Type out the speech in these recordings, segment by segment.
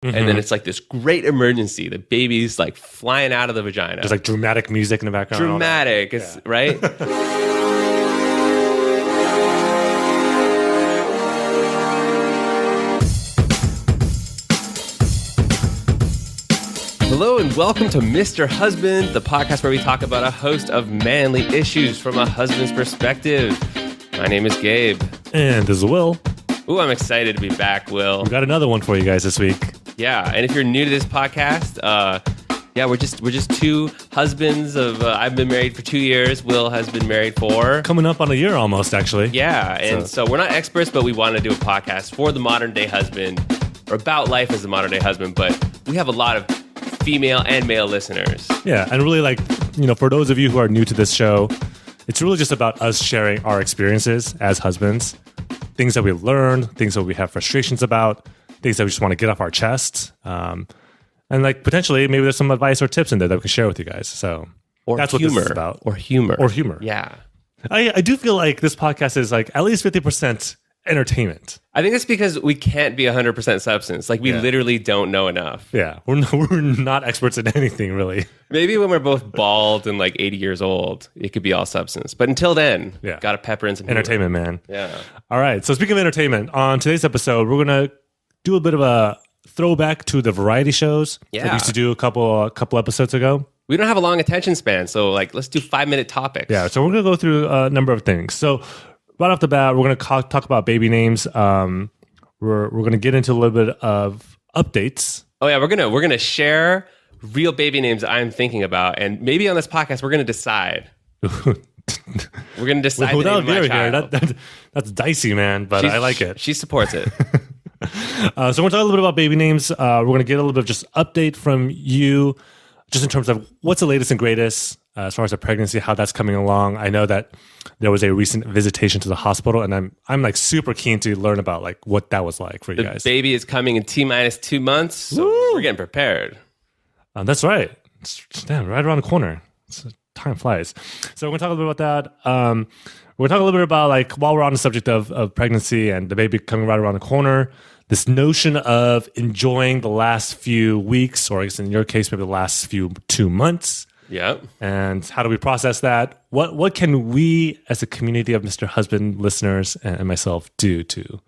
And then it's like this great emergency. The baby's like flying out of the vagina. There's like dramatic music in the background. Dramatic, right? Hello and welcome to Mr. Husband, the podcast where we talk about a host of manly issues from a husband's perspective. My name is Gabe. And this is Will. Ooh, I'm excited to be back, Will. We got another one for you guys this week. Yeah, and if you're new to this podcast, we're just two husbands of. I've been married for 2 years. Will has been married for coming up on a year almost, actually. Yeah, and so we're not experts, but we want to do a podcast for the modern day husband, or about life as a modern day husband. But we have a lot of female and male listeners. Yeah, and really, for those of you who are new to this show, it's really just about us sharing our experiences as husbands, things that we learned, things that we have frustrations about, things that we just want to get off our chests. And potentially maybe there's some advice or tips in there that we can share with you guys. So that's what this is about. Or humor. Yeah. I do feel like this podcast is at least 50% entertainment. I think it's because we can't be 100% substance. We literally don't know enough. Yeah. We're not experts in anything, really. Maybe when we're both bald and 80 years old, it could be all substance. But until then, got to pepper in some entertainment, man. Yeah. All right. So speaking of entertainment, on today's episode, we're going to do a bit of a throwback to the variety shows that we used to do a couple episodes ago. We don't have a long attention span, so let's do 5-minute topics. Yeah, so we're going to go through a number of things. So right off the bat, we're going to talk about baby names. We're going to get into a little bit of updates. Oh yeah, we're gonna share real baby names I'm thinking about, and maybe on this podcast we're going to decide. We're going to decide without the name of my child. child. That's dicey, man, but I like it. She supports it. So we're going to talk a little bit about baby names. We're going to get a little bit of just update from you, just in terms of what's the latest and greatest as far as the pregnancy, how that's coming along. I know that there was a recent visitation to the hospital, and I'm super keen to learn about what that was like for you guys. The baby is coming in T-2 months, so we're getting prepared. That's right. Damn, right around the corner. Time flies. So we're going to talk a little bit about that. We're going to talk a little bit about, while we're on the subject of pregnancy and the baby coming right around the corner, this notion of enjoying the last few weeks, or I guess in your case, maybe the last 2 months. Yep. And how do we process that? What can we, as a community of Mr. Husband listeners and myself, do to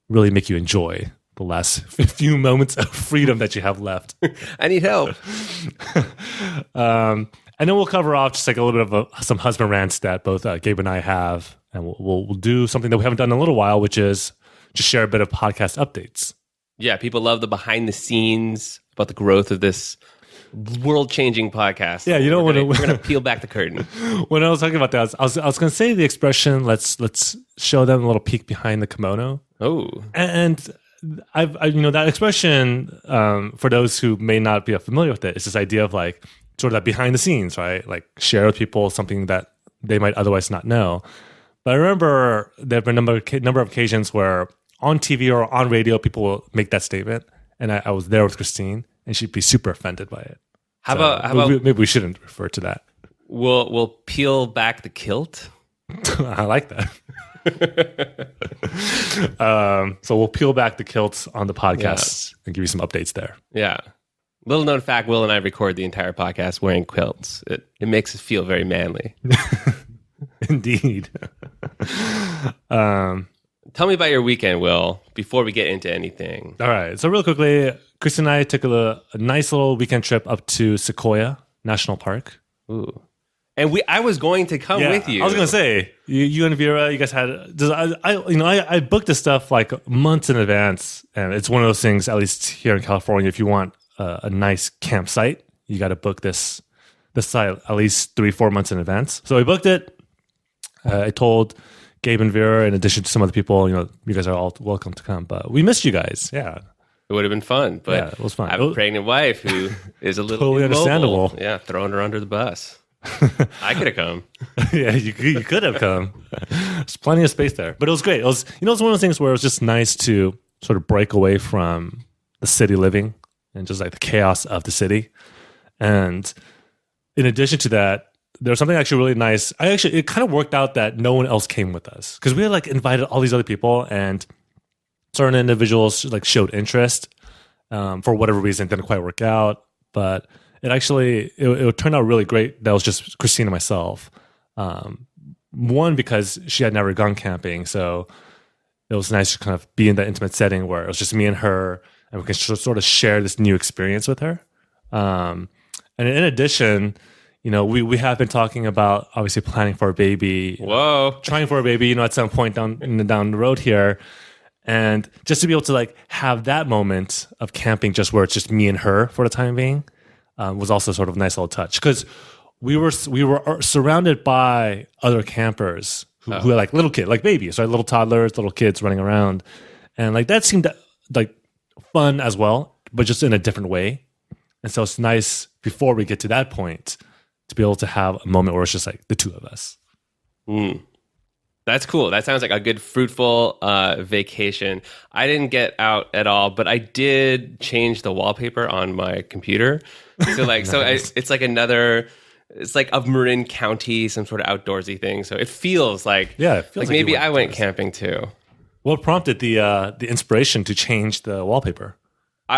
really make you enjoy the last few moments of freedom that you have left? I need help. And then we'll cover off just a little bit of some husband rants that both Gabe and I have. And we'll do something that we haven't done in a little while, which is just share a bit of podcast updates. Yeah, people love the behind the scenes about the growth of this world-changing podcast. Yeah, we're going to peel back the curtain. When I was talking about that, I was going to say the expression, let's show them a little peek behind the kimono. Oh. And I've that expression, for those who may not be familiar with it, is this idea of sort of that behind the scenes, right? Share with people something that they might otherwise not know. But I remember there have been a number of occasions where on TV or on radio, people will make that statement. And I was there with Christine, and she'd be super offended by it. How about maybe we shouldn't refer to that. We'll peel back the kilt. I like that. So we'll peel back the kilts on the podcast and give you some updates there. Yeah. Little known fact, Will and I record the entire podcast wearing quilts. It makes us feel very manly. Indeed. Tell me about your weekend, Will, before we get into anything. All right. So real quickly, Chris and I took a nice little weekend trip up to Sequoia National Park. Ooh. And I was going to come with you. I was going to say, you and Vera, you guys had... I booked this stuff months in advance, and it's one of those things, at least here in California, if you want a nice campsite, you got to book this site at least 3-4 months in advance. So we booked it. I told Gabe and Vera, in addition to some other people, you guys are all welcome to come. But we missed you guys. Yeah. It would have been fun. But it was fun. I have a pregnant wife who is a little totally understandable. Yeah, throwing her under the bus. I could have come. Yeah, you could have come. There's plenty of space there. But it was great. It was, it's one of those things where it was just nice to sort of break away from the city living and just the chaos of the city. And in addition to that, there was something actually really nice. It kind of worked out that no one else came with us because we had invited all these other people, and certain individuals showed interest. For whatever reason, it didn't quite work out. But it turned out really great. That was just Christine and myself. One, because she had never gone camping, so it was nice to kind of be in that intimate setting where it was just me and her, and we can sort of share this new experience with her. And in addition, we have been talking about obviously planning for a baby. Whoa. Trying for a baby, at some point down the road here. And just to be able to like have that moment of camping just where it's just me and her for the time being was also sort of a nice little touch. Because we were surrounded by other campers who are like little kids, like babies, right? Little toddlers, little kids running around. And like that seemed like fun as well, but just in a different way. And so it's nice before we get to that point to be able to have a moment where it's just like the two of us. That's cool. That sounds like a good, fruitful vacation. I didn't get out at all, but I did change the wallpaper on my computer. So like, Nice. it's like it's like of Marin County, some sort of outdoorsy thing. So it feels like, It feels like maybe you went I went outdoors. camping too. What prompted the inspiration to change the wallpaper?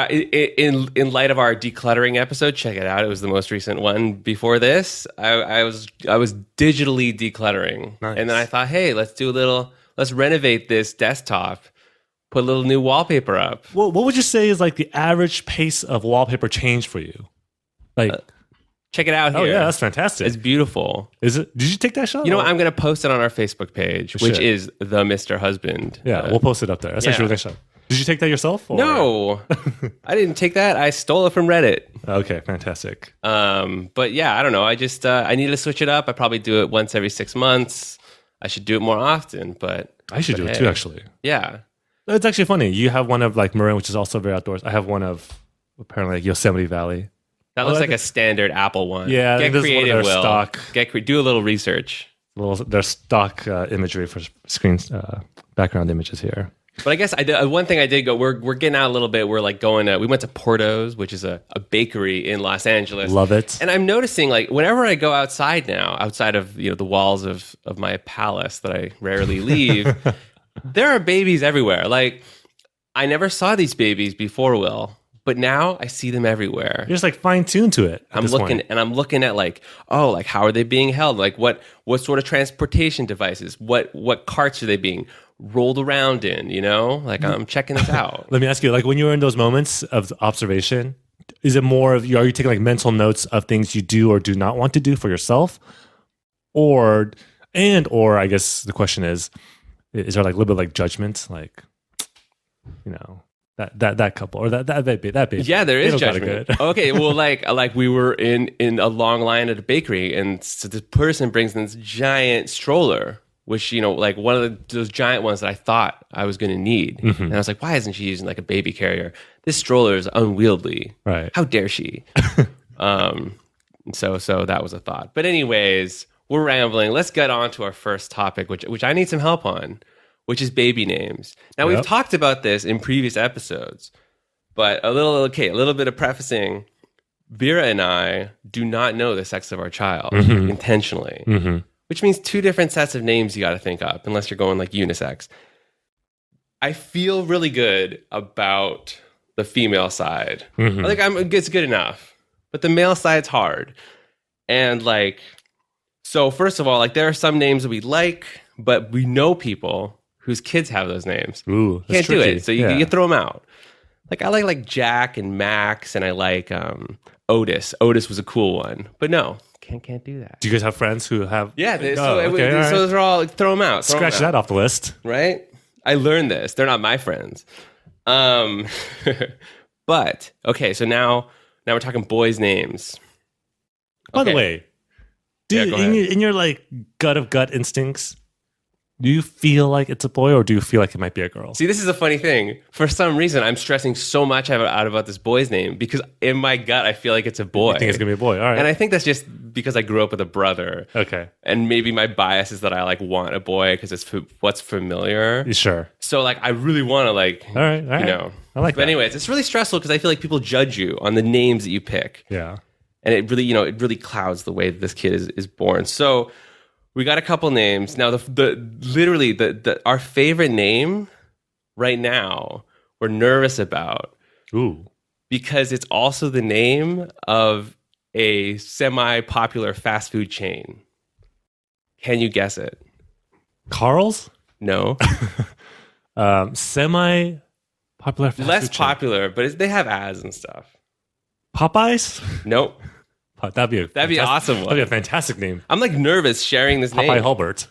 In light of our decluttering episode, check it out. It was the most recent one. Before this, I was digitally decluttering, Nice. and then I thought, hey, let's renovate this desktop, put a little new wallpaper up. Well, what would you say is like the average pace of wallpaper change for you? Like, Check it out here. oh yeah, that's fantastic. It's beautiful. Is it? Did you take that shot? You know what? I'm going to post it on our Facebook page, which should. is the Mr. Husband. Yeah, we'll post it up there. That's actually a really nice shot. Did you take that yourself? Or? No, I didn't take that. I stole it from Reddit. Okay, fantastic. But yeah, I don't know. I just I need to switch it up. I probably do it once every 6 months. I should do it more often, but I should do it too, actually. yeah. It's actually funny. You have one of like Marin, which is also very outdoors. I have one of apparently like Yosemite Valley. That looks like a standard Apple one. Yeah, get this is one of creative, their Will. stock. Do a little research. Their stock imagery for screen background images here. But I guess one thing I did go. We're getting out a little bit. We're like going. We went to Porto's, which is a bakery in Los Angeles. Love it. And I'm noticing like whenever I go outside now, outside of the walls of my palace that I rarely leave, there are babies everywhere. Like I never saw these babies before, Will. But now I see them everywhere. You're just like fine tuned to it. I'm looking at like, oh, like how are they being held? Like what sort of transportation devices? What carts are they being rolled around in? Like I'm checking this out. Let me ask you, like when you're in those moments of observation, is it more of are you taking like mental notes of things you do or do not want to do for yourself? Or I guess the question is there like a little bit like judgment? Like, that couple or that baby. Yeah, there is They don't got it judgment. good. Okay, well, like we were in a long line at a bakery, and so this person brings in this giant stroller, which like one of those giant ones that I thought I was going to need, and I was like, why isn't she using like a baby carrier? This stroller is unwieldy. Right. How dare she? So that was a thought. But anyways, we're rambling. Let's get on to our first topic, which I need some help on, which is baby names. Now, we've talked about this in previous episodes, but a little bit of prefacing. Vera and I do not know the sex of our child intentionally, which means two different sets of names you got to think up, unless you're going like unisex. I feel really good about the female side. I think it's good enough, but the male side's hard. And like, so first of all, like there are some names that we like, but we know people whose kids have those names. Ooh, that's Can't do tricky. it. So you throw them out. Like I like Jack and Max, and I like Otis. Otis was a cool one, but no, can't do that. Do you guys have friends who have? Yeah, all right. those are all throw them out. Scratch that off the list. Right? I learned this. They're not my friends. But okay, so now we're talking boys' names. By the Okay. way, do Yeah, you, go in, ahead. your, in your like gut instincts, do you feel like it's a boy or do you feel like it might be a girl? See, this is a funny thing. For some reason, I'm stressing so much out about this boy's name because in my gut, I feel like it's a boy. I think it's gonna be a boy. All right. And I think that's just because I grew up with a brother. Okay. And maybe my bias is that I like want a boy because it's what's familiar. Sure. So like I really want to like, All right. I like But that. anyways, it's really stressful because I feel like people judge you on the names that you pick. Yeah. And it really clouds the way that this kid is born. So we got a couple names. Now the our favorite name right now we're nervous about Ooh. because it's also the name of a semi-popular fast food chain. Can you guess it? Carl's? No. Semi popular fast Less food chain. popular, but they have ads and stuff. Popeyes? Nope. That'd be an awesome one. That'd be a fantastic name. I'm like nervous sharing this Popeye name. Hulbert.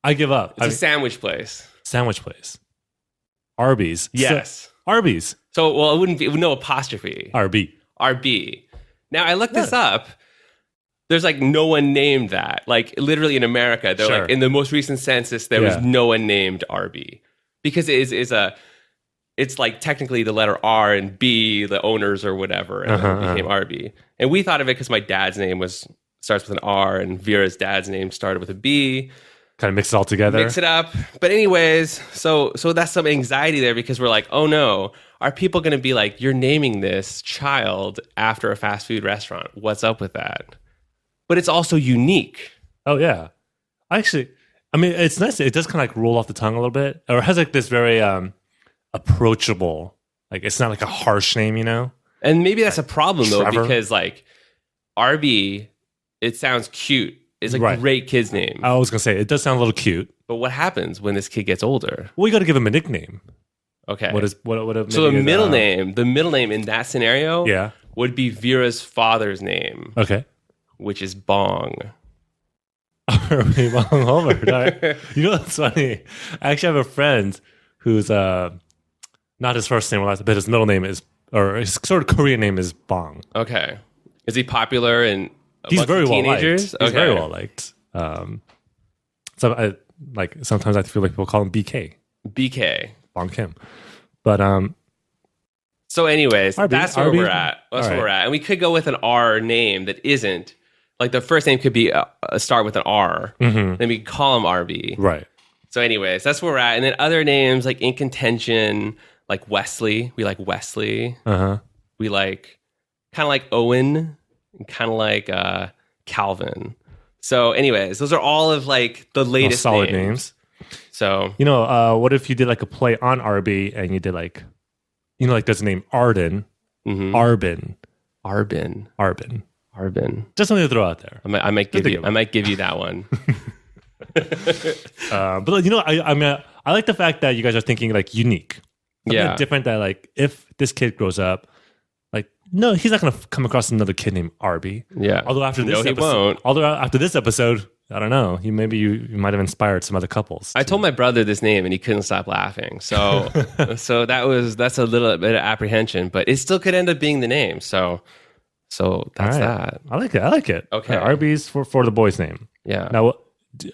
I give up. It's a sandwich place. Sandwich place. Arby's. Yes. Arby's. So, well, it wouldn't be no apostrophe. RB. RB. Now, I looked this up. There's like no one named that. Like literally in America, they're Sure. like in the most recent census, there was no one named RB because it is it's like technically the letter R and B, the owners or whatever, and then it became RB. And we thought of it because my dad's name starts with an R, and Vera's dad's name started with a B. Kind of mix it all together. Mix it up. But anyways, so that's some anxiety there because we're like, oh no, are people going to be like, you're naming this child after a fast food restaurant? What's up with that? But it's also unique. Oh yeah. I mean, it's nice. It does kind of like roll off the tongue a little bit, or it has like this very approachable. Like it's not like a harsh name, you know. And maybe that's a problem though, Trevor. because like RB, it sounds cute. It's a great kid's name. I was gonna say it does sound a little cute. But what happens when this kid gets older? Well, you got to give him a nickname. Okay. What So the middle name in that scenario, would be Vera's father's name, okay, which is Bong. Bong Hulbert. All right. You know what's funny? I actually have a friend who's not his first name, but his middle name is, or his sort of Korean name is Bong. Okay. Is he popular in He's very well liked. teenagers? He's very well liked. So sometimes I feel like people call him BK. BK. Bong Kim. But so anyways, that's where we're at. That's All where right. we're at. And we could go with an R name that isn't like the first name could be start with an R. Mm-hmm. Then we call him RB. Right. So anyways, that's where we're at. And then other names like in contention, like Wesley. We like Wesley. Uh-huh. We like kind of like Owen and kind of like Calvin. So anyways, those are all of like the latest solid names. So, you know, what if you did like a play on RB and you did like, you know, like there's a name Arden, Arbin. Just something to throw out there. I might give you that one. But you know, I mean, I like the fact that you guys are thinking like unique. Something different that like if this kid grows up, like no, he's not going to come across another kid named Arby. Yeah. Although after this he won't. episode, I don't know. You might have inspired some other couples. I told my brother this name and he couldn't stop laughing. So that's a little bit of apprehension, but it still could end up being the name. So that's that. I like it. Okay. Yeah, Arby's for the boy's name. Yeah. Now,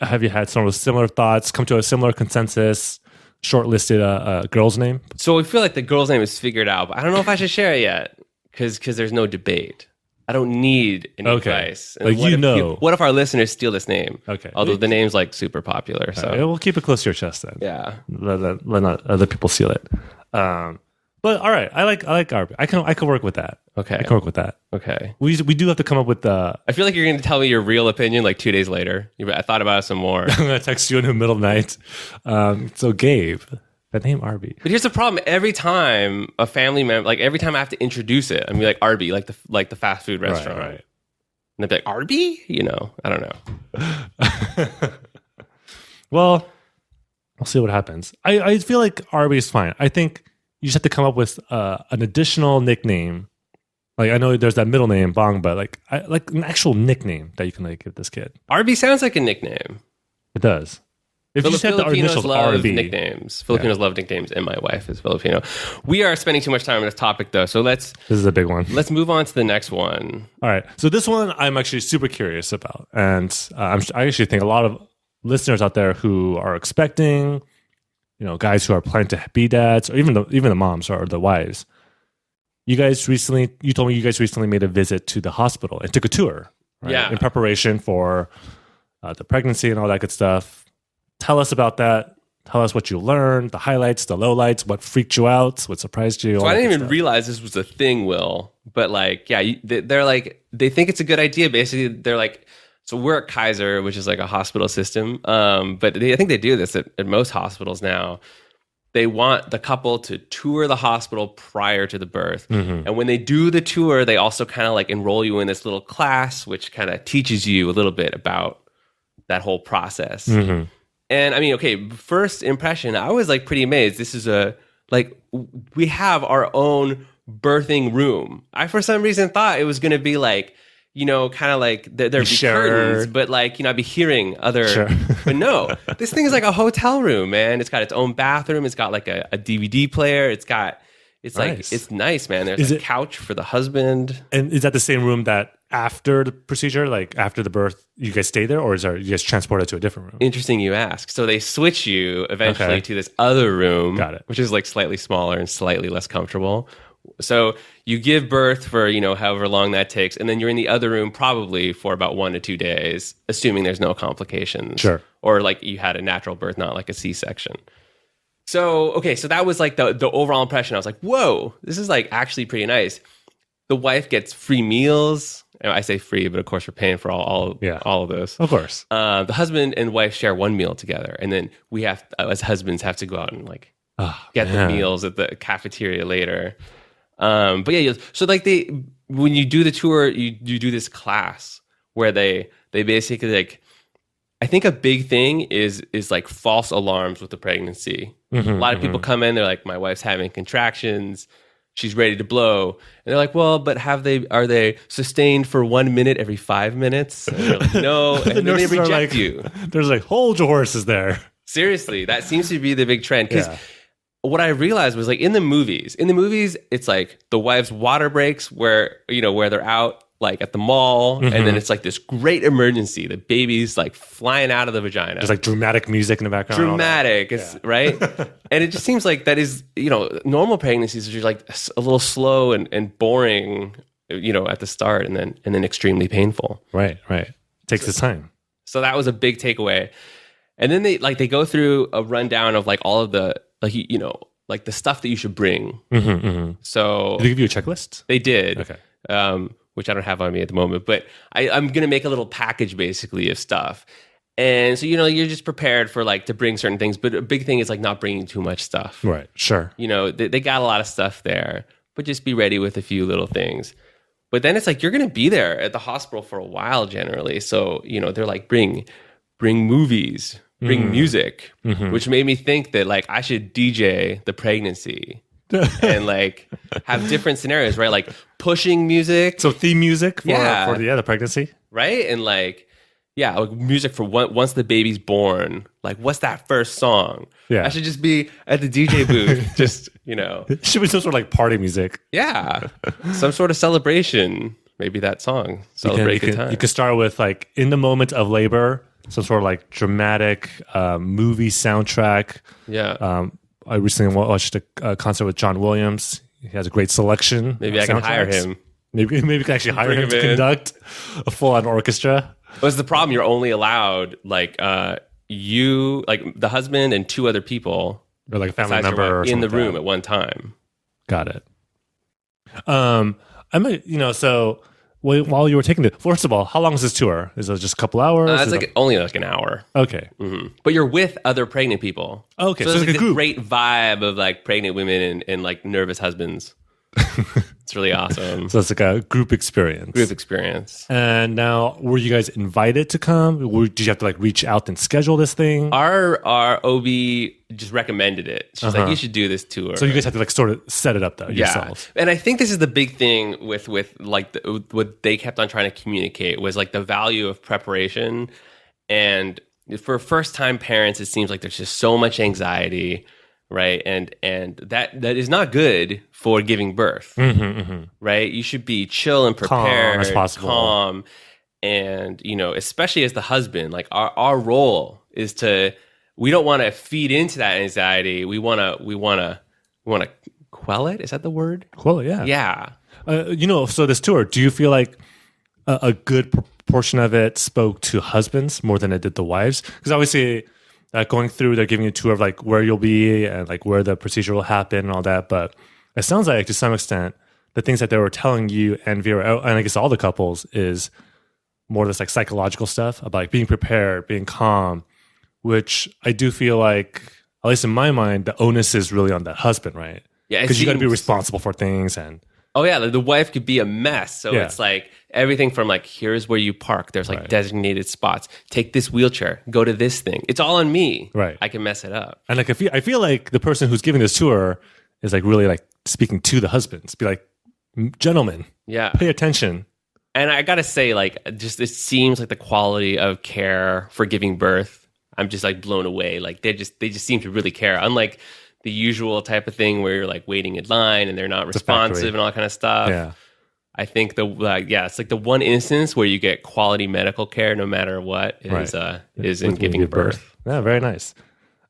have you had some of similar thoughts? Come to a similar consensus? Shortlisted a girl's name? So I feel like the girl's name is figured out, but I don't know if I should share it yet because there's no debate. I don't need any advice. Like what if our listeners steal this name? Okay. Although the name's like super popular. So we'll keep it close to your chest then. Yeah. Let not other people steal it. But all right, I like Arby. I can work with that. Okay. I can work with that. Okay. We do have to come up with the. I feel like you're going to tell me your real opinion like 2 days later. I thought about it some more. I'm gonna text you in the middle of the night. So Gabe, that name Arby. But here's the problem: every time a family member, like every time I have to introduce it, I'm like Arby, like the fast food restaurant, Right. and they'd be like Arby, I don't know. Well, we'll see what happens. I feel like Arby is fine. I think you just have to come up with an additional nickname. Like I know there's that middle name Bong, but like an actual nickname that you can like give this kid. Arby sounds like a nickname. It does. If you just have the initials love RB. nicknames. Filipinos love nicknames, and my wife is Filipino. We are spending too much time on this topic, though, so This is a big one. let's move on to the next one. All right. So this one I'm actually super curious about, and I actually think a lot of listeners out there who are expecting, guys who are planning to be dads, or even the moms or the wives. You told me you guys recently made a visit to the hospital and took a tour, right? Yeah, in preparation for the pregnancy and all that good stuff. Tell us about that. Tell us what you learned, the highlights, the lowlights, what freaked you out, what surprised you. So I didn't even realize this was a thing, Will. But they're like, they think it's a good idea. Basically, they're like, so we're at Kaiser, which is like a hospital system. But I think they do this at most hospitals now. they want the couple to tour the hospital prior to the birth. And when they do the tour, they also kind of like enroll you in this little class, which kind of teaches you a little bit about that whole process. And I mean, okay, first impression, I was like pretty amazed. This is we have our own birthing room. I, for some reason, thought it was going to be like, kind of like there'd be curtains, but like, I'd be hearing other, but no, this thing is like a hotel room, man. It's got its own bathroom. It's got like a DVD player. It's nice. Like, it's nice, man. There's a couch for the husband. And is that the same room that after the procedure, like after the birth, you guys stay there, or you guys transported to a different room? Interesting you ask. So they switch you eventually to this other room, which is like slightly smaller and slightly less comfortable. So you give birth for, however long that takes. And then you're in the other room probably for about 1 to 2 days, assuming there's no complications. Sure. Or like you had a natural birth, not like a C-section. So, okay. So that was like the overall impression. I was like, whoa, this is like actually pretty nice. The wife gets free meals. I say free, but of course we're paying for all of this. Of course. The husband and wife share one meal together. And then we have, as husbands, have to go out and like get the meals at the cafeteria later. But yeah, so like when you do the tour, you do this class where they basically like, I think a big thing is like false alarms with the pregnancy. A lot of people come in, they're like, my wife's having contractions, she's ready to blow, and they're like, well, but are they sustained for 1 minute every 5 minutes? And they're like, no, and then they reject you. There's like, hold your horses there. Seriously, that seems to be the big trend because. What I realized was like in the movies, it's like the wife's water breaks where they're out like at the mall. And then it's like this great emergency. The baby's like flying out of the vagina. There's like dramatic music in the background. Dramatic, right? And it just seems like that is, normal pregnancies are just like a little slow and boring, at the start and then extremely painful. Right. Takes its time. So that was a big takeaway. And then they go through a rundown of like all of the, like the stuff that you should bring. So did they give you a checklist? They did. Okay. Which I don't have on me at the moment, but I'm going to make a little package basically of stuff. And so, you're just prepared for like to bring certain things, but a big thing is like not bringing too much stuff. Right. Sure. They got a lot of stuff there, but just be ready with a few little things. But then it's like, you're going to be there at the hospital for a while generally. So, they're like, bring movies, bring music, which made me think that like I should DJ the pregnancy and like have different scenarios, right? Like pushing music. So theme music for the pregnancy. Right. And like, like music for once the baby's born, like what's that first song? Yeah. I should just be at the DJ booth, just, It should be some sort of like party music. Yeah. Some sort of celebration. Maybe that song. Celebrate good time. You could start with like in the moment of labor, some sort of like dramatic movie soundtrack. Yeah. I recently watched a concert with John Williams. He has a great selection. Maybe I can hire him. Maybe we can actually hire him to conduct a full-on orchestra. What's the problem? You're only allowed like you, like the husband and 2 other people, or like a family member in the room at one time. Got it. So while you were taking first of all, how long is this tour? Is it just a couple hours? It's like only like an hour. Okay. But you're with other pregnant people. Okay. So there's like a great vibe of like pregnant women and like nervous husbands. It's really awesome. So it's like a group experience. And now, were you guys invited to come? Did you have to like reach out and schedule this thing? Our OB just recommended it. She's like, you should do this tour. So you guys had to like sort of set it up though yourselves. And I think this is the big thing with like what they kept on trying to communicate was like the value of preparation. And for first time parents, it seems like there's just so much anxiety. Right. And that is not good for giving birth. Right. You should be chill and prepared, calm as possible. Calm. And, especially as the husband, like our role is we don't want to feed into that anxiety. We want to quell it. Is that the word? Quell it. Yeah. Yeah. So this tour, do you feel like a good proportion of it spoke to husbands more than it did the wives? Because obviously, going through, they're giving you a tour of like where you'll be and like where the procedure will happen and all that. But it sounds like to some extent, the things that they were telling you and Vera, and I guess all the couples, is more this like psychological stuff about like being prepared, being calm, which I do feel like at least in my mind, the onus is really on the husband, right? Yeah, because you got to be responsible for things. And like the wife could be a mess. So it's like everything from like, here's where you park. There's like designated spots. Take this wheelchair. Go to this thing. It's all on me. Right. I can mess it up. And like I feel like the person who's giving this tour is like really like speaking to the husbands. Be like, gentlemen, pay attention. And I gotta say, like, just it seems like the quality of care for giving birth, I'm just like blown away. Like they just seem to really care. Unlike the usual type of thing where you're like waiting in line and they're not responsive and all that kind of stuff. Yeah. I think it's like the one instance where you get quality medical care no matter what is in giving birth. Yeah, very nice.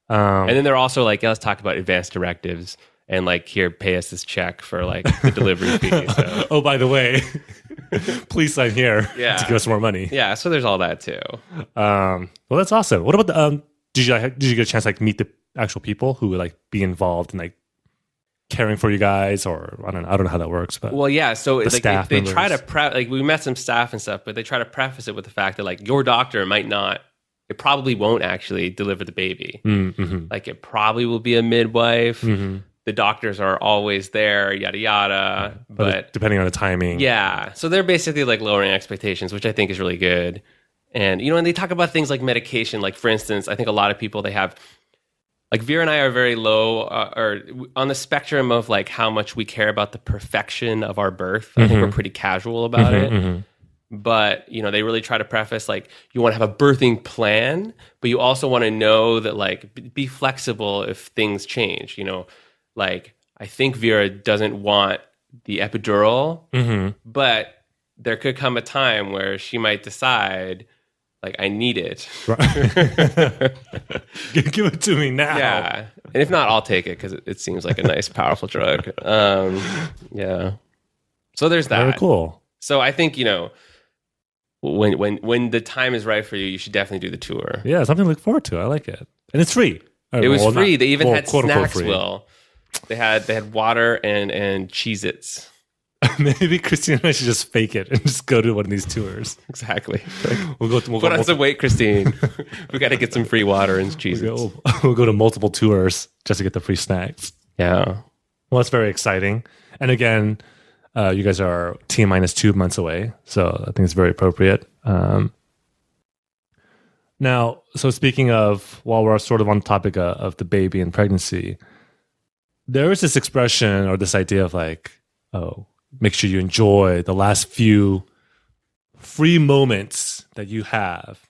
And then they're also like, let's talk about advanced directives and like, here, pay us this check for like the delivery fee. So. Oh, by the way, please sign here to give us more money. Yeah, so there's all that too. Well, that's awesome. What about the did you get a chance to like meet the actual people who would like be involved in like caring for you guys, or I don't know how that works, but so the like staff they members. try to like we met some staff and stuff, but they try to preface it with the fact that like your doctor it probably won't actually deliver the baby. Mm-hmm. Like it probably will be a midwife. Mm-hmm. The doctors are always there, yada yada. But depending on the timing, so they're basically like lowering expectations, which I think is really good. And and they talk about things like medication. Like for instance, I think a lot of people they have. Like Vera and I are very low or on the spectrum of like how much we care about the perfection of our birth. I think we're pretty casual about it. Mm-hmm. But, they really try to preface like you want to have a birthing plan, but you also want to know that like be flexible if things change. Like I think Vera doesn't want the epidural, but there could come a time where she might decide like, I need it. Give it to me now. Yeah. And if not, I'll take it because it seems like a nice, powerful drug. Yeah. So there's that. Very cool. So I think, when the time is right for you, you should definitely do the tour. Yeah, something to look forward to. I like it. And it's free. It was free. They even had snacks, free. Will. They had water and Cheez-Its. Maybe Christine and I should just fake it and just go to one of these tours. Exactly. We'll put on some weight, Christine. We got to get some free water and Cheez-Its. We'll go to multiple tours just to get the free snacks. Yeah. Well, that's very exciting. And again, you guys are T-minus 2 months away, so I think it's very appropriate. Now, so speaking of, while we're sort of on the topic of the baby and pregnancy, there is this expression or this idea of like, make sure you enjoy the last few free moments that you have,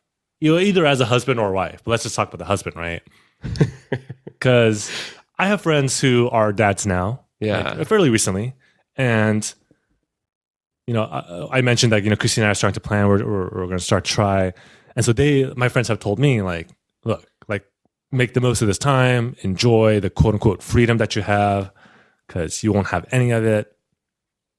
either as a husband or wife. But let's just talk about the husband, right? Because I have friends who are dads now, like, fairly recently, and I mentioned that Christine and I are starting to plan. We're going to start try, and so my friends have told me like, look, like make the most of this time, enjoy the quote unquote freedom that you have, because you won't have any of it.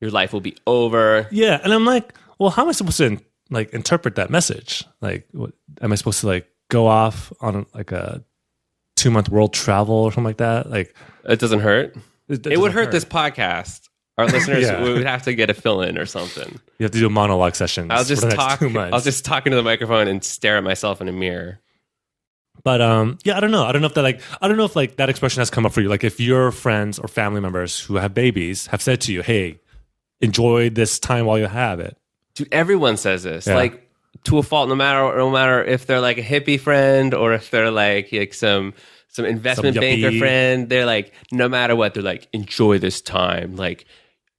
Your life will be over. Yeah, and I'm like, well, how am I supposed to like interpret that message? Like, what, am I supposed to like go off on like a 2-month world travel or something like that? Like, it doesn't hurt. It would hurt this podcast. Our listeners would have to get a fill in or something. You have to do a monologue session. I'll just talk. I'll just talk into the microphone and stare at myself in a mirror. But I don't know. I don't know if like that expression has come up for you. Like, if your friends or family members who have babies have said to you, "Hey, enjoy this time while you have it." Dude, everyone says this, like to a fault. No matter if they're like a hippie friend or if they're like some investment banker friend. They're like, no matter what, they're like, enjoy this time. Like,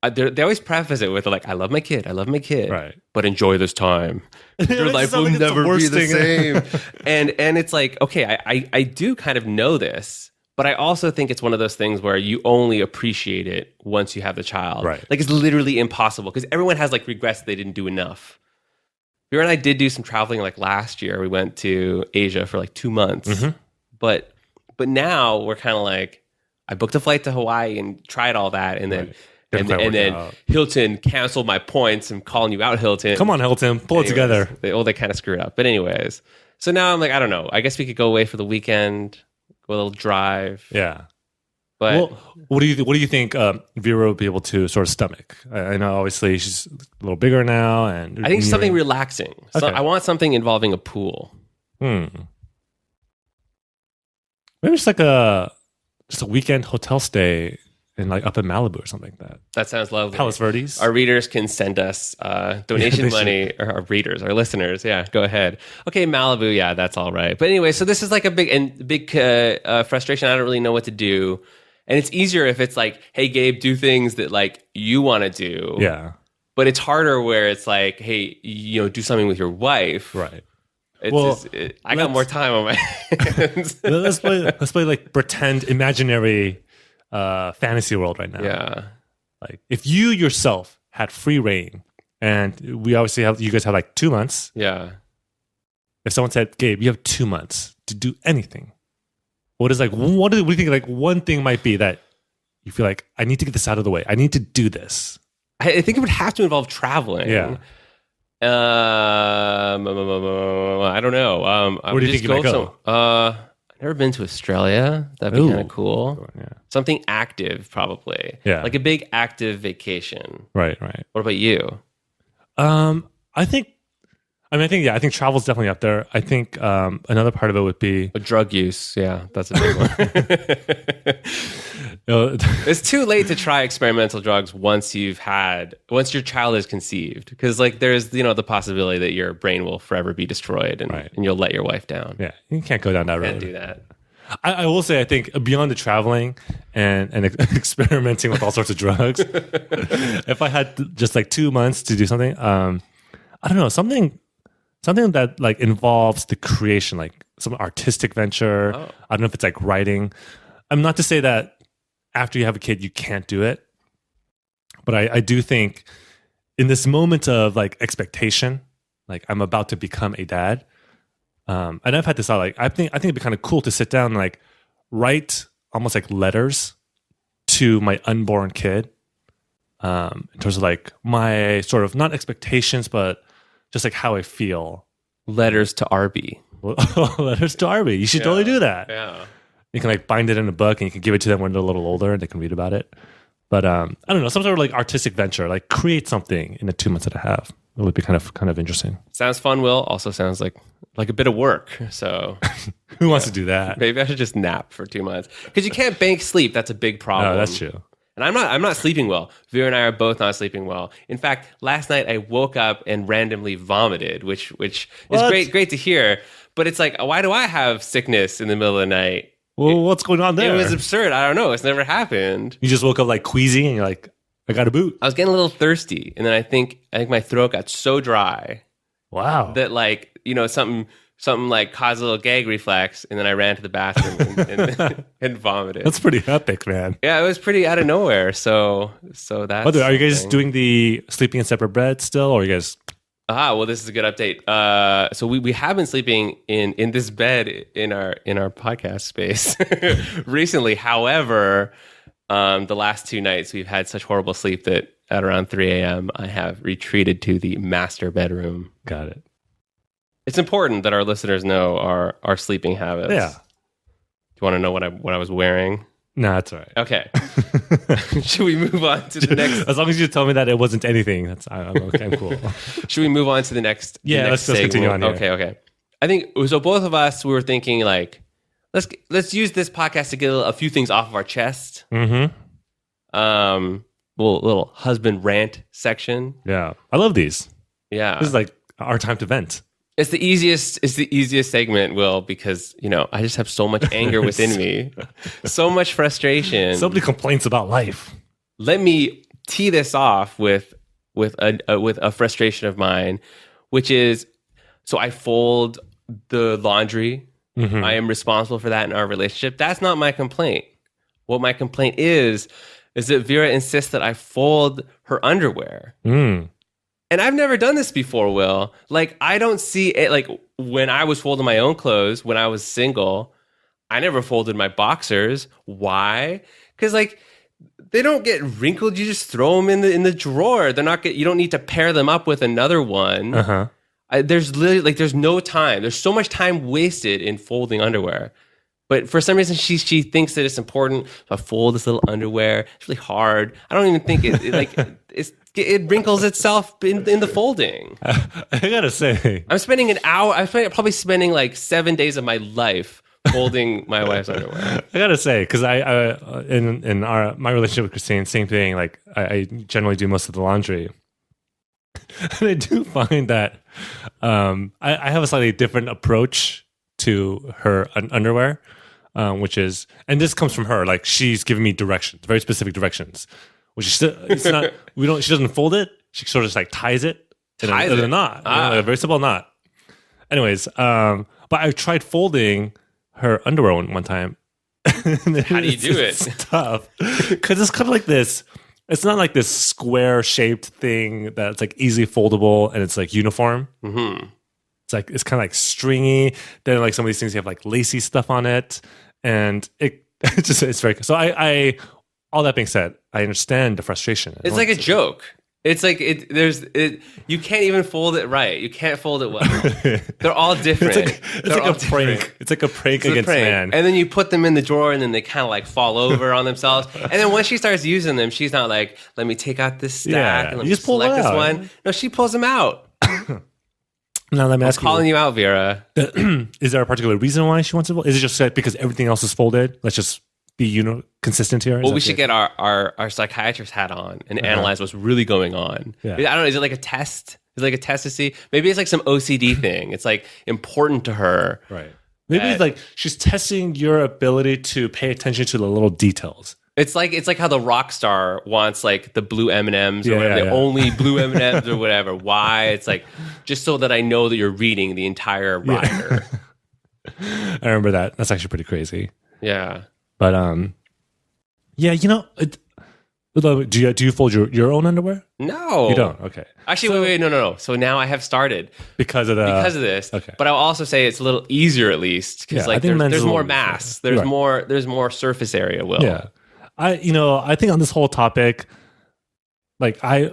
they always preface it with like, I love my kid, right? But enjoy this time. Your life will never be the same. and it's like, okay, I do kind of know this. But I also think it's one of those things where you only appreciate it once you have the child. Right. Like, it's literally impossible because everyone has like regrets they didn't do enough. Vera and I did do some traveling like last year. We went to Asia for like 2 months. Mm-hmm. But now we're kind of like, I booked a flight to Hawaii and tried all that. And then, and then Hilton canceled my points. I'm calling you out, Hilton. Come on, Hilton. Pull it together. They kind of screwed up. But anyways, so now I'm like, I don't know. I guess we could go away for the weekend. Go a little drive. Yeah. But well, what do you think Vera will be able to sort of stomach? I know obviously she's a little bigger now, and I think something relaxing. So I want something involving a pool. Maybe it's like just a weekend hotel stay in like up in Malibu or something like that. That sounds lovely. Palos Verdes. Our readers can send us donation they money, or our readers, our listeners. Yeah, go ahead. Okay, Malibu. Yeah, that's all right. But anyway, so this is like a big frustration. I don't really know what to do, and it's easier if it's like, hey, Gabe, do things that like you want to do. Yeah. But it's harder where it's like, hey, do something with your wife. Right. I got more time on my hands. let's play like pretend imaginary fantasy world right now. Yeah. Like if you yourself had free reign, and we obviously you guys have like 2 months. Yeah. If someone said, Gabe, you have 2 months to do anything, what do you think like one thing might be that you feel like I need to get this out of the way? I need to do this. I think it would have to involve traveling. Yeah. I don't know. Where do you think you might go? I've never been to Australia. That'd be kind of cool. Yeah. Something active, probably. Yeah. Like a big active vacation. Right. What about you? I think travel's definitely up there. I think another part of it would be Drug use. Yeah, that's a big one. It's too late to try experimental drugs once your child is conceived, because like there's the possibility that your brain will forever be destroyed and you'll let your wife down. Yeah, you can't go down that road. Can't do that. I will say, I think beyond the traveling and experimenting with all sorts of drugs, if I had just like 2 months to do something, I don't know, something that like involves the creation, like some artistic venture. Oh. I don't know if it's like writing. I'm not to say that after you have a kid you can't do it, but I do think in this moment of like expectation, like I'm about to become a dad, and I've had this thought, like I think it'd be kind of cool to sit down and like write almost like letters to my unborn kid, in terms of like my sort of not expectations, but just like how I feel. Letters to Arby. Letters to Arby. You should totally do that. Yeah. You can like bind it in a book and you can give it to them when they're a little older and they can read about it. But I don't know, some sort of like artistic venture, like create something in the 2 months that I have. It would be kind of interesting. Sounds fun, Will. Also sounds like a bit of work. So who wants to do that? Maybe I should just nap for 2 months, because you can't bank sleep. That's a big problem. No, that's true. And I'm not sleeping well. Vera and I are both not sleeping well. In fact, last night I woke up and randomly vomited, which is great to hear. But it's like, why do I have sickness in the middle of the night? Well, what's going on there? It was absurd. I don't know. It's never happened. You just woke up like queasy and you're like, I got a boot. I was getting a little thirsty, and then I think my throat got so dry. Wow. That like, something like caused a little gag reflex, and then I ran to the bathroom and vomited. That's pretty epic, man. Yeah, it was pretty out of nowhere. So that's. Are you guys doing the sleeping in separate beds still, or are you guys? Well, this is a good update. So we have been sleeping in this bed in our podcast space recently. However, the last 2 nights we've had such horrible sleep that at around 3 a.m. I have retreated to the master bedroom. Got it. It's important that our listeners know our sleeping habits. Yeah. Do you want to know what I was wearing? No, that's all right. Okay. Should we move on to the next? As long as you tell me that it wasn't anything, I'm okay. I'm cool. Should we move on to the next? Yeah, let's continue on here. Okay. I think so. Both of us, we were thinking like, let's use this podcast to get a few things off of our chest. Mm-hmm. Little husband rant section. Yeah, I love these. Yeah, this is like our time to vent. It's the easiest segment, Will, because I just have so much anger within me, so much frustration, so many complaints about life. Let me tee this off with a frustration of mine, which is, so I fold the laundry. Mm-hmm. I am responsible for that in our relationship. That's not my complaint. What my complaint is that Vera insists that I fold her underwear. Mm. And I've never done this before, Will. Like, I don't see it. Like, when I was folding my own clothes, when I was single, I never folded my boxers. Why? Because, like, they don't get wrinkled. You just throw them in the drawer. You don't need to pair them up with another one. Uh-huh. There's literally, there's no time. There's so much time wasted in folding underwear. But for some reason, she thinks that it's important. So I fold this little underwear. It's really hard. I don't even think it wrinkles itself in the folding. I gotta say, I'm probably spending like 7 days of my life folding my wife's underwear. I gotta say, because in my relationship with Christine, same thing. Like I generally do most of the laundry, and I do find that I have a slightly different approach to her underwear, which is, and this comes from her. Like she's giving me directions, very specific directions. Which is it's not. We don't. She doesn't fold it. She sort of just like ties it in a knot, like a very simple knot. Anyways, but I tried folding her underwear one time. How do you do it? It's tough because it's kind of like this. It's not like this square shaped thing that's like easily foldable and it's like uniform. Mm-hmm. It's kind of like stringy. Then like some of these things you have like lacy stuff on it, and it's very. So I all that being said, I understand the frustration. It's like a joke. It's like you can't even fold it right. You can't fold it well. They're all different. It's like a prank. It's like a prank against man. And then you put them in the drawer and then they kind of like fall over on themselves. And then once she starts using them, she's not like, let me take out this stack and let me just select this one. No, she pulls them out. Now let me ask you. I'm calling you out, Vera. Is there a particular reason why she wants to fold? Is it just because everything else is folded? Let's just be consistent here. Well, we should get our psychiatrist hat on and analyze what's really going on. Yeah. I don't know. Is it like a test? Is it like a test to see? Maybe it's like some OCD thing. It's like important to her. Right. Maybe it's like she's testing your ability to pay attention to the little details. It's like how the rock star wants like the blue M&Ms or whatever, the only blue M&Ms or whatever. Why? It's like just so that I know that you're reading the entire rider. I remember that. That's actually pretty crazy. Yeah. But yeah, do you fold your own underwear? No, you don't. Okay, actually, wait, no. So now I have started because of this. Okay, but I'll also say it's a little easier at least because there's more mass, there's more surface area. Yeah, I think on this whole topic, like I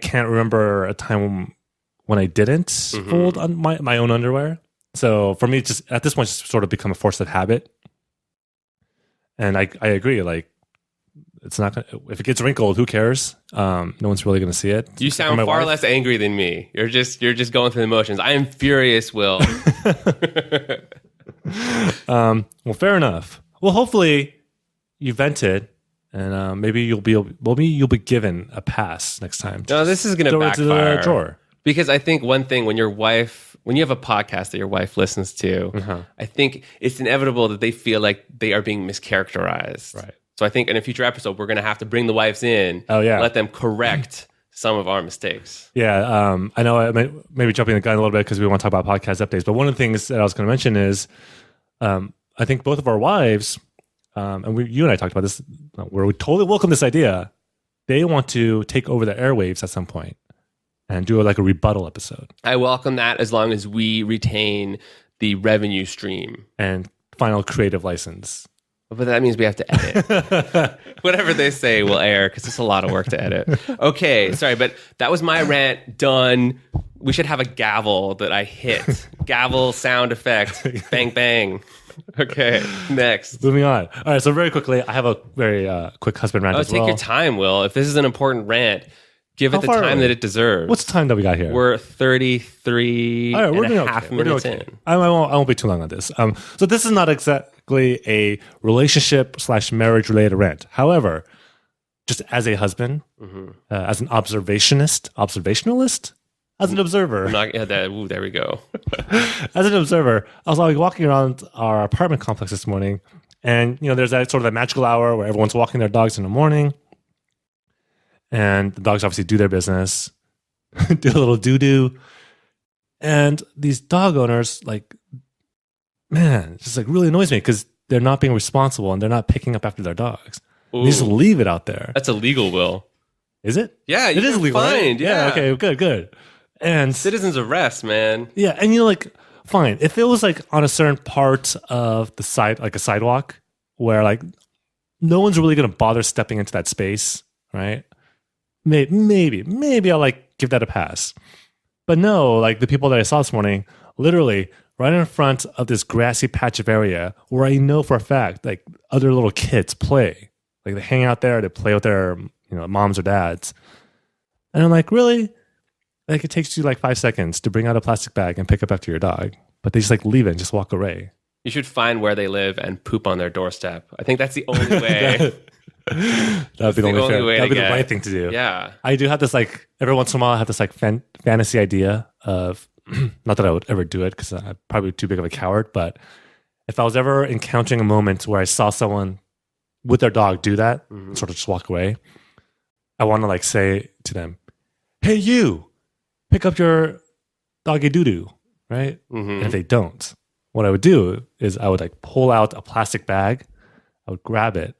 can't remember a time when I didn't fold on my own underwear. So for me, it's just at this point, it's sort of become a force of habit. And I agree. Like, it's not gonna, if it gets wrinkled, who cares? No one's really going to see it. You sound far less angry than me. You're just going through the motions. I am furious, Will. Well, fair enough. Well, hopefully you vented, and maybe you'll be given a pass next time. No, this is going to backfire. To the drawer. Because I think one thing when you have a podcast that your wife listens to, I think it's inevitable that they feel like they are being mischaracterized. Right. So I think in a future episode, we're going to have to bring the wives in. Oh, yeah. Let them correct some of our mistakes. Yeah. I know I may be jumping the gun a little bit because we want to talk about podcast updates. But one of the things that I was going to mention is I think both of our wives, and you and I talked about this, where we totally welcome this idea. They want to take over the airwaves at some point and do like a rebuttal episode. I welcome that as long as we retain the revenue stream. And final creative license. But that means we have to edit. Whatever they say will air because it's a lot of work to edit. Okay, sorry, but that was my rant done. We should have a gavel that I hit. Gavel sound effect. Bang, bang. Okay, next. Moving on. All right, so very quickly, I have a very quick husband rant as well. Take your time, Will. If this is an important rant, give it the time that it deserves. What's the time that we got here? We're 33 and a half minutes in. I won't be too long on this. So this is not exactly a relationship/marriage related rant. However, just as a husband, as an observationalist, as an observer. There we go. As an observer, I was like walking around our apartment complex this morning, and there's that sort of that magical hour where everyone's walking their dogs in the morning. And the dogs obviously do their business, do a little doo-doo. And these dog owners, like, man, it just like really annoys me because they're not being responsible and they're not picking up after their dogs. They just leave it out there. That's illegal, Will. Is it? Yeah, it is legal. Fined, right? Yeah. Okay, good. And citizens arrest, man. Yeah, and like, fine. If it was like on a certain part of the side, like a sidewalk, where like no one's really gonna bother stepping into that space, right? Maybe I'll like give that a pass. But no, like the people that I saw this morning, literally right in front of this grassy patch of area where I know for a fact like other little kids play. Like they hang out there, they play with their moms or dads. And I'm like, really? Like it takes you like 5 seconds to bring out a plastic bag and pick up after your dog. But they just like leave it and just walk away. You should find where they live and poop on their doorstep. I think that's the only way. That'd be the only fair. That'd be the right thing to do. Yeah. I do have this like every once in a while I have this like fantasy idea of not that I would ever do it because I'm probably too big of a coward, but if I was ever encountering a moment where I saw someone with their dog do that, sort of just walk away, I want to like say to them, "Hey, you, pick up your doggy doo-doo," right? And if they don't, what I would do is I would like pull out a plastic bag, I would grab it,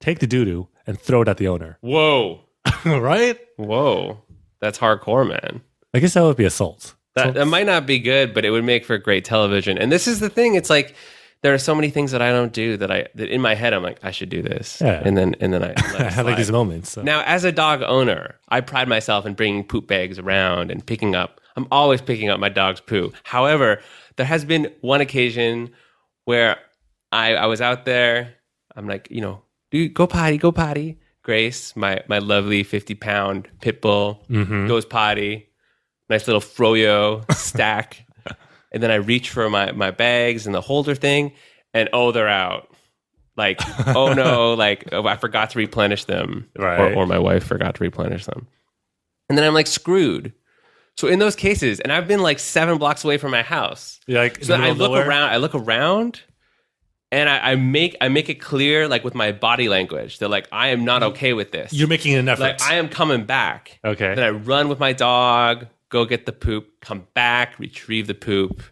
take the doo-doo, and throw it at the owner. Whoa. Right? Whoa. That's hardcore, man. I guess that would be assault. That might not be good, but it would make for great television. And this is the thing. It's like there are so many things that I don't do that in my head I'm like, I should do this. Yeah. And then I I have like these moments. So. Now, as a dog owner, I pride myself in bringing poop bags around and I'm always picking up my dog's poo. However, there has been one occasion where I was out there. I'm like, dude, go potty. Grace, my lovely 50-pound pit bull, goes potty. Nice little froyo stack. And then I reach for my bags and the holder thing, and they're out. Like, oh no, like I forgot to replenish them. Right. Or my wife forgot to replenish them. And then I'm like screwed. So in those cases, and I've been like 7 blocks away from my house. You're like, so I look around, and I make it clear, like with my body language, that like I am not okay with this. You're making an effort. Like I am coming back. Okay. Then I run with my dog, go get the poop, come back, retrieve the poop,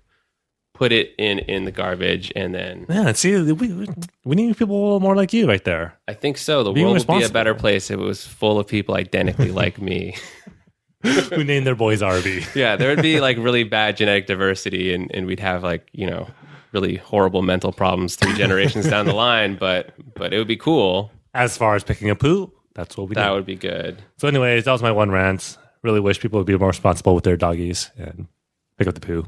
put it in the garbage, and then see, we need people more like you right there. I think so. The world would be a better place if it was full of people identically like me. Who named their boys Arby. Yeah, there would be like really bad genetic diversity, and we'd have like, really horrible mental problems 3 generations down the line, but it would be cool. As far as picking a poo, that's what we do. That would be good. So anyways, that was my one rant. Really wish people would be more responsible with their doggies and pick up the poo.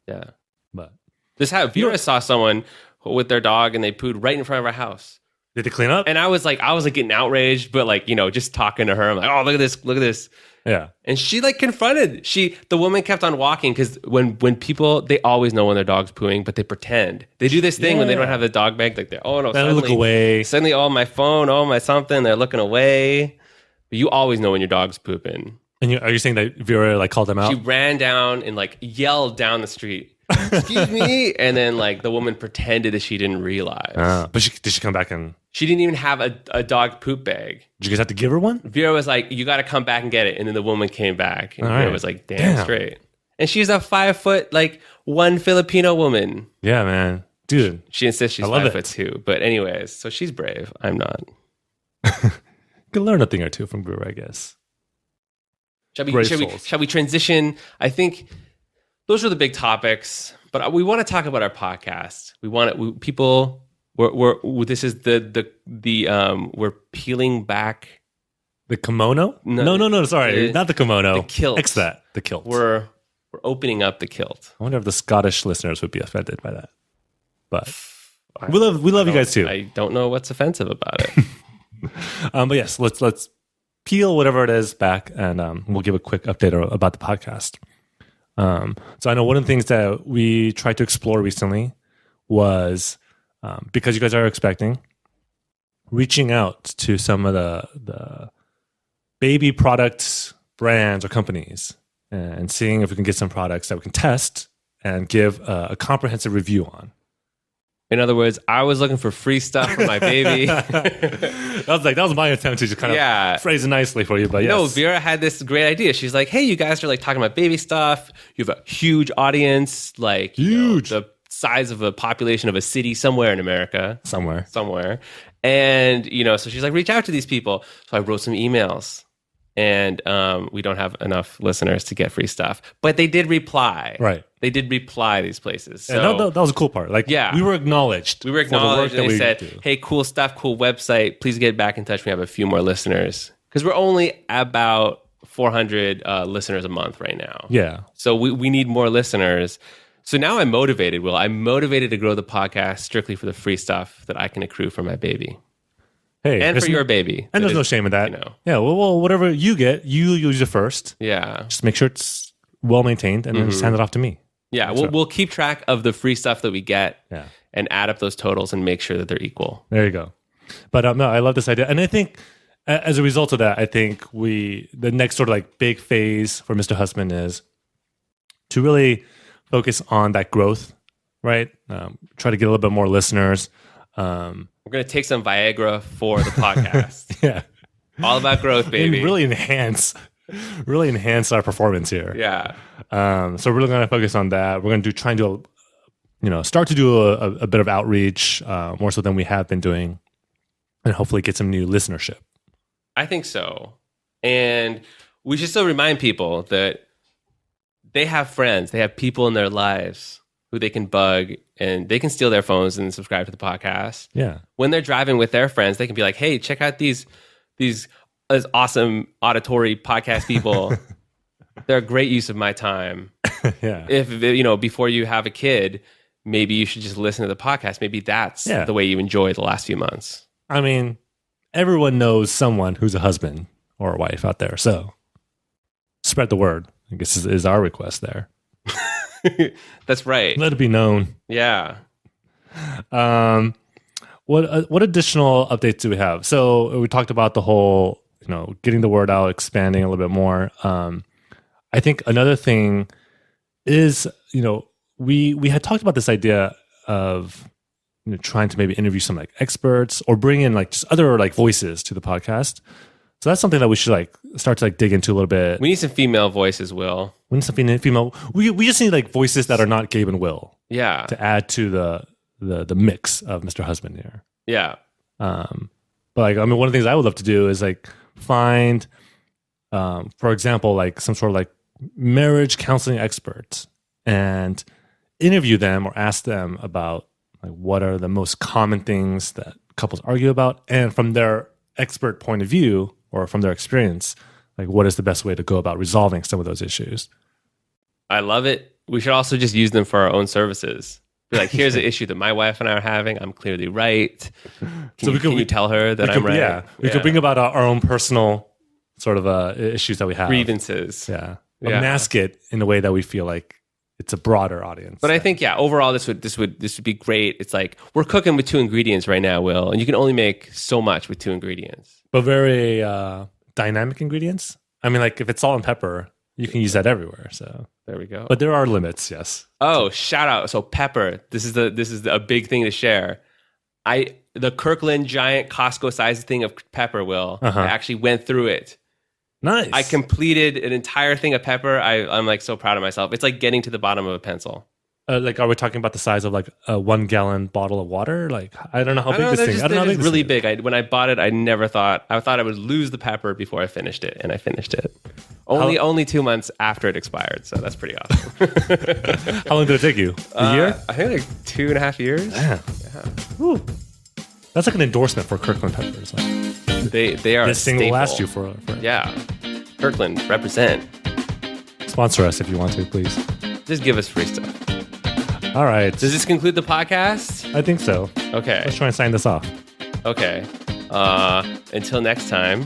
Yeah. But Vera saw someone with their dog and they pooed right in front of our house. Did they clean up? And I was like getting outraged, but like, just talking to her. I'm like, oh, look at this. Yeah. And she like confronted. The woman kept on walking because when people, they always know when their dog's pooing, but they pretend. They do this thing when they don't have the dog bag. Like they're, oh no, they look away. Suddenly, my phone, my something. They're looking away. But you always know when your dog's pooping. And are you saying that Vera like called them out? She ran down and like yelled down the street. Excuse me. And then like the woman pretended that she didn't realize. But did she come back and... She didn't even have a dog poop bag. Did you guys have to give her one? Vera was like, you got to come back and get it. And then the woman came back. And Vera was like, damn straight. And she's a 5 foot, like one Filipino woman. Yeah, man. Dude. She insists she's 5'2". But anyways, so she's brave. I'm not. You can learn a thing or two from Vera, I guess. Shall we transition? I think those are the big topics. But we want to talk about our podcast. This is we're peeling back the kimono. No. Sorry, not the kimono. The kilt. X that. The kilt. We're opening up the kilt. I wonder if the Scottish listeners would be offended by that. But we love you guys too. I don't know what's offensive about it. But yes, let's peel whatever it is back, and we'll give a quick update about the podcast. So I know one of the things that we tried to explore recently was. Because you guys are expecting, reaching out to some of the baby products brands or companies and seeing if we can get some products that we can test and give a comprehensive review on. In other words, I was looking for free stuff for my baby. that was my attempt to just kind of phrase it nicely for you. But yes. No, Vera had this great idea. She's like, hey, you guys are like talking about baby stuff. You have a huge audience, like huge. The size of a population of a city somewhere in America. Somewhere. And, so she's like, reach out to these people. So I wrote some emails, and we don't have enough listeners to get free stuff. But they did reply. Right. They did reply these places. So, yeah, that was a cool part. Like, we were acknowledged. We were acknowledged, and they said, hey, cool stuff, cool website. Please get back in touch. We have a few more listeners. Because we're only about 400 listeners a month right now. Yeah. So we need more listeners. So now I'm motivated, Will. I'm motivated to grow the podcast strictly for the free stuff that I can accrue for my baby. Hey, and for your baby. And there's no shame in that. Yeah, well, whatever you get, you use it first. Yeah. Just make sure it's well maintained and then just hand it off to me. Yeah, we'll keep track of the free stuff that we get. Yeah. and add up those totals and make sure that they're equal. There you go. But no, I love this idea. And I think as a result of that, I think the next sort of like big phase for Mr. Husband is to really focus on that growth, right? Try to get a little bit more listeners. We're going to take some Viagra for the podcast. Yeah. All about growth, baby. And really enhance our performance here. Yeah. So we're really going to focus on that. We're going to start to do a bit of outreach, more so than we have been doing, and hopefully get some new listenership. I think so. And we should still remind people that they have friends, they have people in their lives who they can bug, and they can steal their phones and subscribe to the podcast. Yeah. When they're driving with their friends, they can be like, hey, check out these awesome auditory podcast people. They're a great use of my time. Yeah. If, before you have a kid, maybe you should just listen to the podcast. Maybe that's the way you enjoy the last few months. I mean, everyone knows someone who's a husband or a wife out there. So spread the word, I guess is our request there. That's right. Let it be known. Yeah. What additional updates do we have? So we talked about the whole, getting the word out, expanding a little bit more. I think another thing is, we had talked about this idea of trying to maybe interview some like experts or bring in like just other like voices to the podcast. So that's something that we should like start to like dig into a little bit. We need some female voices, Will. We need some female. We just need like voices that are not Gabe and Will. Yeah. To add to the mix of Mr. Husband here. Yeah. But like, I mean, one of the things I would love to do is like find, for example, like some sort of like marriage counseling experts and interview them or ask them about like what are the most common things that couples argue about, and from their expert point of view or from their experience, like what is the best way to go about resolving some of those issues. I love it. We should also just use them for our own services. Be like, here's an issue that my wife and I are having. I'm clearly right. Can you tell her that I'm right? Yeah, we could bring about our own personal sort of issues that we have. Grievances. Yeah. Mask it in a way that we feel like it's a broader audience. But I think, overall, this would be great. It's like we're cooking with 2 ingredients right now, Will, and you can only make so much with 2 ingredients. But very dynamic ingredients. I mean, like if it's salt and pepper, you can use that everywhere. So there we go. But there are limits, yes. Oh, shout out! So pepper. This is a big thing to share. The Kirkland giant Costco sized thing of pepper, Will. I actually went through it. Nice. I completed an entire thing of pepper. I'm like so proud of myself. It's like getting to the bottom of a pencil. Like, are we talking about the size of like a 1 gallon bottle of water? Like, I don't know how big this thing is. I don't know how big this really thing is. big. When I bought it, I thought I would lose the pepper before I finished it, and I finished it. Only 2 months after it expired, so that's pretty awesome. How long did it take you? A year? I think like 2.5 years. Yeah. Woo. That's like an endorsement for Kirkland peppers. Like, they are. This thing will last you for yeah. Kirkland, represent. Sponsor us if you want to, please. Just give us free stuff. All right. Does this conclude the podcast? I think so. Okay. Let's try and sign this off. Okay. Until next time,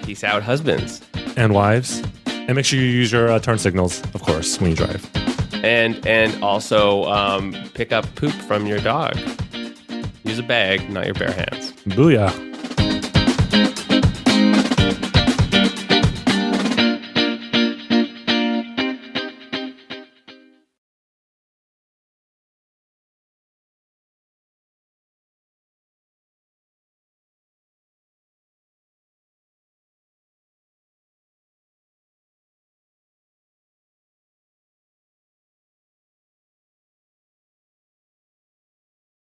peace out, husbands. And wives. And make sure you use your turn signals, of course, when you drive. And also pick up poop from your dog. Use a bag, not your bare hands. Booyah.